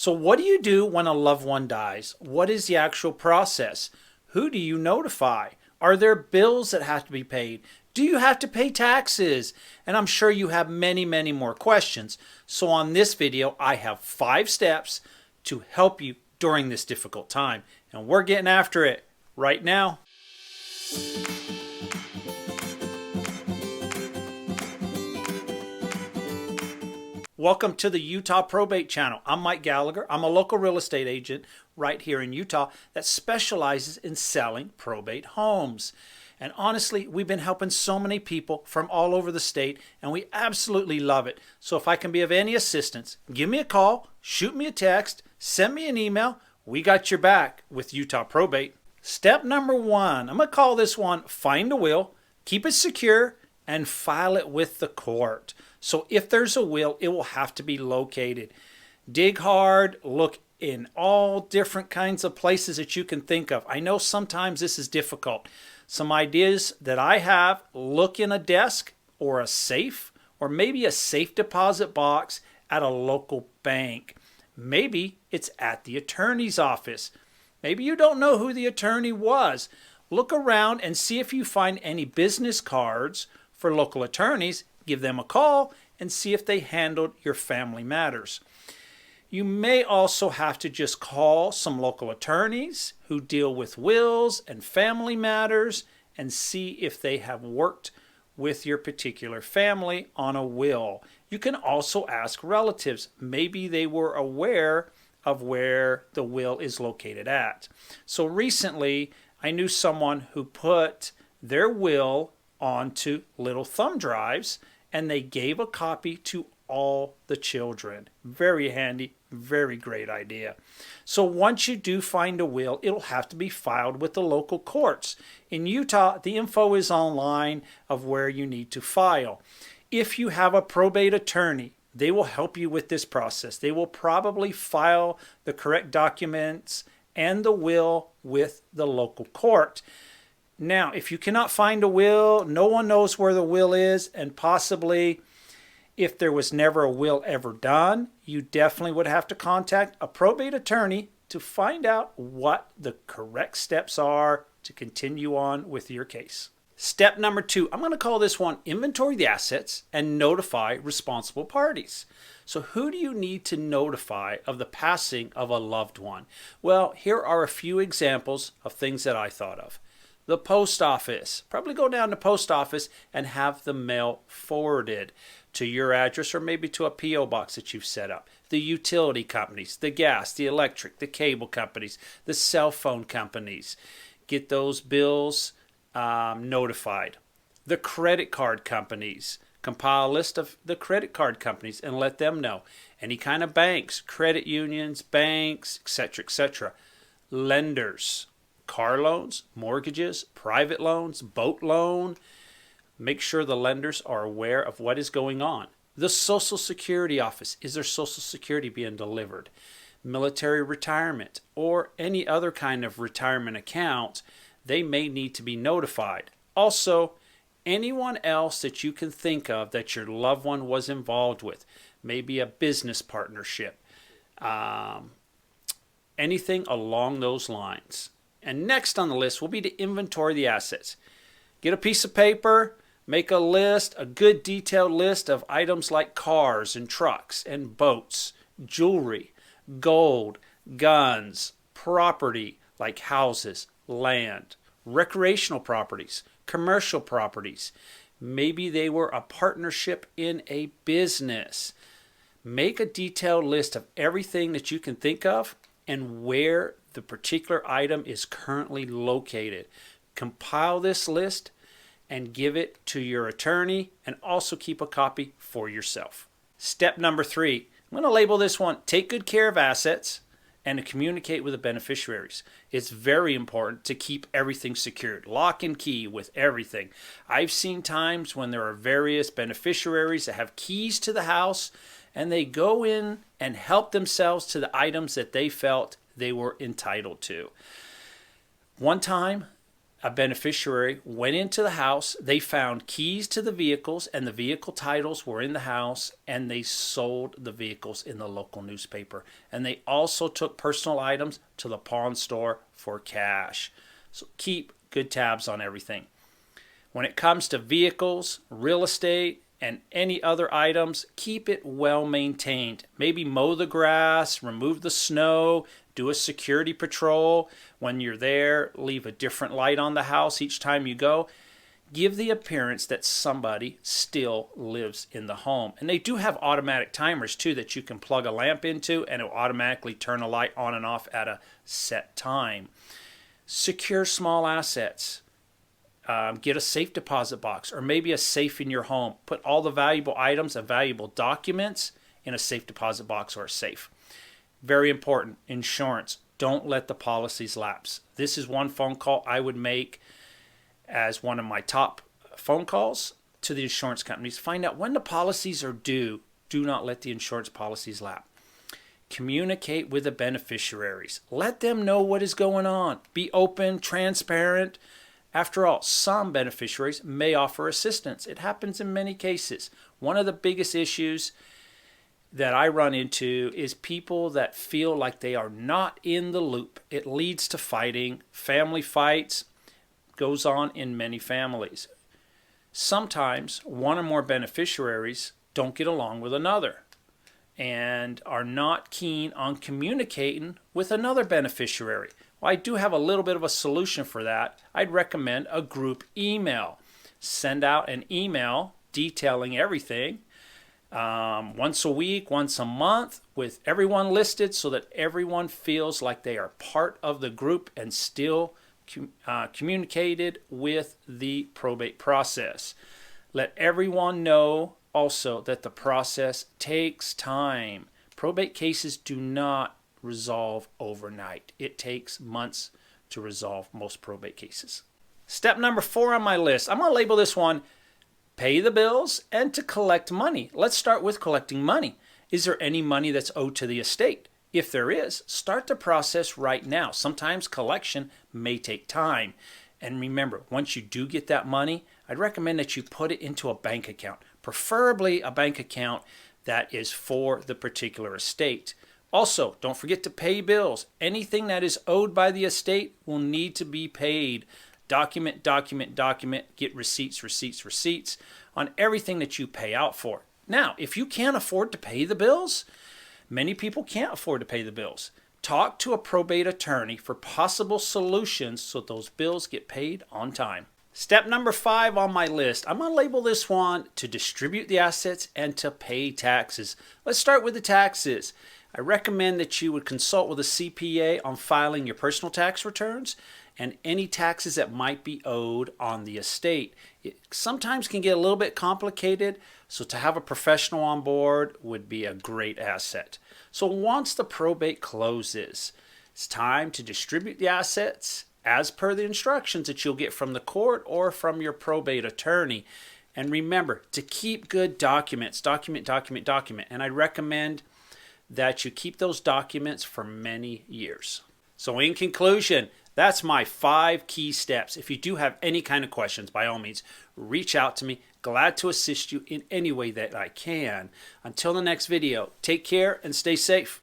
So what do you do when a loved one dies? What is the actual process? Who do you notify? Are there bills that have to be paid? Do you have to pay taxes? And I'm sure you have many, many more questions. So on this video, I have 5 steps to help you during this difficult time. And we're getting after it right now. Welcome to the Utah Probate channel. I'm Mike Gallagher. I'm a local real estate agent right here in Utah that specializes in selling probate homes. And honestly, we've been helping so many people from all over the state, and we absolutely love it. So if I can be of any assistance, give me a call, shoot me a text, send me an email. We got your back with Utah Probate. Step number 1, I'm going to call this one find a will, keep it secure, and file it with the court. So if there's a will, it will have to be located. Dig hard, look in all different kinds of places that you can think of. I know sometimes this is difficult. Some ideas that I have, look in a desk or a safe, or maybe a safe deposit box at a local bank. Maybe it's at the attorney's office. Maybe you don't know who the attorney was. Look around and see if you find any business cards for local attorneys. Give them a call and see if they handled your family matters. You may also have to just call some local attorneys who deal with wills and family matters and see if they have worked with your particular family on a will. You can also ask relatives. Maybe they were aware of where the will is located at. So recently, I knew someone who put their will onto little thumb drives, and they gave a copy to all the children. Very handy, very great idea. So once you do find a will, it'll have to be filed with the local courts. In Utah, the info is online of where you need to file. If you have a probate attorney, they will help you with this process. They will probably file the correct documents and the will with the local court. Now, if you cannot find a will, no one knows where the will is, and possibly if there was never a will ever done, you definitely would have to contact a probate attorney to find out what the correct steps are to continue on with your case. Step number 2, I'm going to call this one inventory the assets and notify responsible parties. So who do you need to notify of the passing of a loved one? Well, here are a few examples of things that I thought of. The post office. Probably go down to post office and have the mail forwarded to your address or maybe to a P.O. box that you've set up. The utility companies, the gas, the electric, the cable companies, the cell phone companies. Get those bills notified. The credit card companies. Compile a list of the credit card companies and let them know. Any kind of banks, credit unions, banks, etc., etc. Lenders. Car loans, mortgages, private loans, boat loan. Make sure the lenders are aware of what is going on. The Social Security office. Is there Social Security being delivered? Military retirement or any other kind of retirement account, they may need to be notified. Also, anyone else that you can think of that your loved one was involved with. Maybe a business partnership. Anything along those lines. And next on the list will be to inventory the assets. Get a piece of paper, make a list, a good detailed list of items like cars and trucks and boats, jewelry, gold, guns, property like houses, land, recreational properties, commercial properties. Maybe they were a partnership in a business. Make a detailed list of everything that you can think of and where the particular item is currently located. Compile this list and give it to your attorney, and also keep a copy for yourself. Step number 3, I'm going to label this one, take good care of assets and to communicate with the beneficiaries. It's very important to keep everything secured, lock and key with everything. I've seen times when there are various beneficiaries that have keys to the house and they go in and help themselves to the items that they felt they were entitled to. One time, a beneficiary went into the house, they found keys to the vehicles and the vehicle titles were in the house, and they sold the vehicles in the local newspaper. And they also took personal items to the pawn store for cash. So keep good tabs on everything. When it comes to vehicles, real estate, and any other items, keep it well maintained. Maybe mow the grass, remove the snow, do a security patrol. When you're there, leave a different light on the house each time you go. Give the appearance that somebody still lives in the home. And they do have automatic timers too that you can plug a lamp into, and it will automatically turn a light on and off at a set time. Secure small assets. Get a safe deposit box or maybe a safe in your home. Put all the valuable items and valuable documents in a safe deposit box or a safe. Very important, insurance. Don't let the policies lapse. This is one phone call I would make as one of my top phone calls to the insurance companies. Find out when the policies are due. Do not let the insurance policies lapse. Communicate with the beneficiaries. Let them know what is going on. Be open, transparent. After all, some beneficiaries may offer assistance. It happens in many cases. One of the biggest issues that I run into is people that feel like they are not in the loop. It leads to fighting. Family fights goes on in many families. Sometimes one or more beneficiaries don't get along with another and are not keen on communicating with another beneficiary. Well, I do have a little bit of a solution for that. I'd recommend a group email. Send out an email detailing everything once a week, once a month, with everyone listed so that everyone feels like they are part of the group and still communicated with the probate process. Let everyone know also that the process takes time. Probate cases do not resolve overnight. It takes months to resolve most probate cases. Step number 4 on my list. I'm going to label this one pay the bills and to collect money. Let's start with collecting money. Is there any money that's owed to the estate? If there is, start the process right now. Sometimes collection may take time. And remember, once you do get that money, I'd recommend that you put it into a bank account, preferably a bank account that is for the particular estate. Also, don't forget to pay bills. Anything that is owed by the estate will need to be paid. Document, document, document. Get receipts, receipts, receipts on everything that you pay out for. Now, if you can't afford to pay the bills, many people can't afford to pay the bills. Talk to a probate attorney for possible solutions so those bills get paid on time. Step number 5 on my list. I'm going to label this one to distribute the assets and to pay taxes. Let's start with the taxes. I recommend that you would consult with a CPA on filing your personal tax returns and any taxes that might be owed on the estate. It sometimes can get a little bit complicated, so to have a professional on board would be a great asset. So once the probate closes, it's time to distribute the assets as per the instructions that you'll get from the court or from your probate attorney. And remember to keep good documents. Document, document, document. And I recommend that you keep those documents for many years. So in conclusion, that's my 5 key steps. If you do have any kind of questions, by all means, reach out to me. Glad to assist you in any way that I can. Until the next video, take care and stay safe.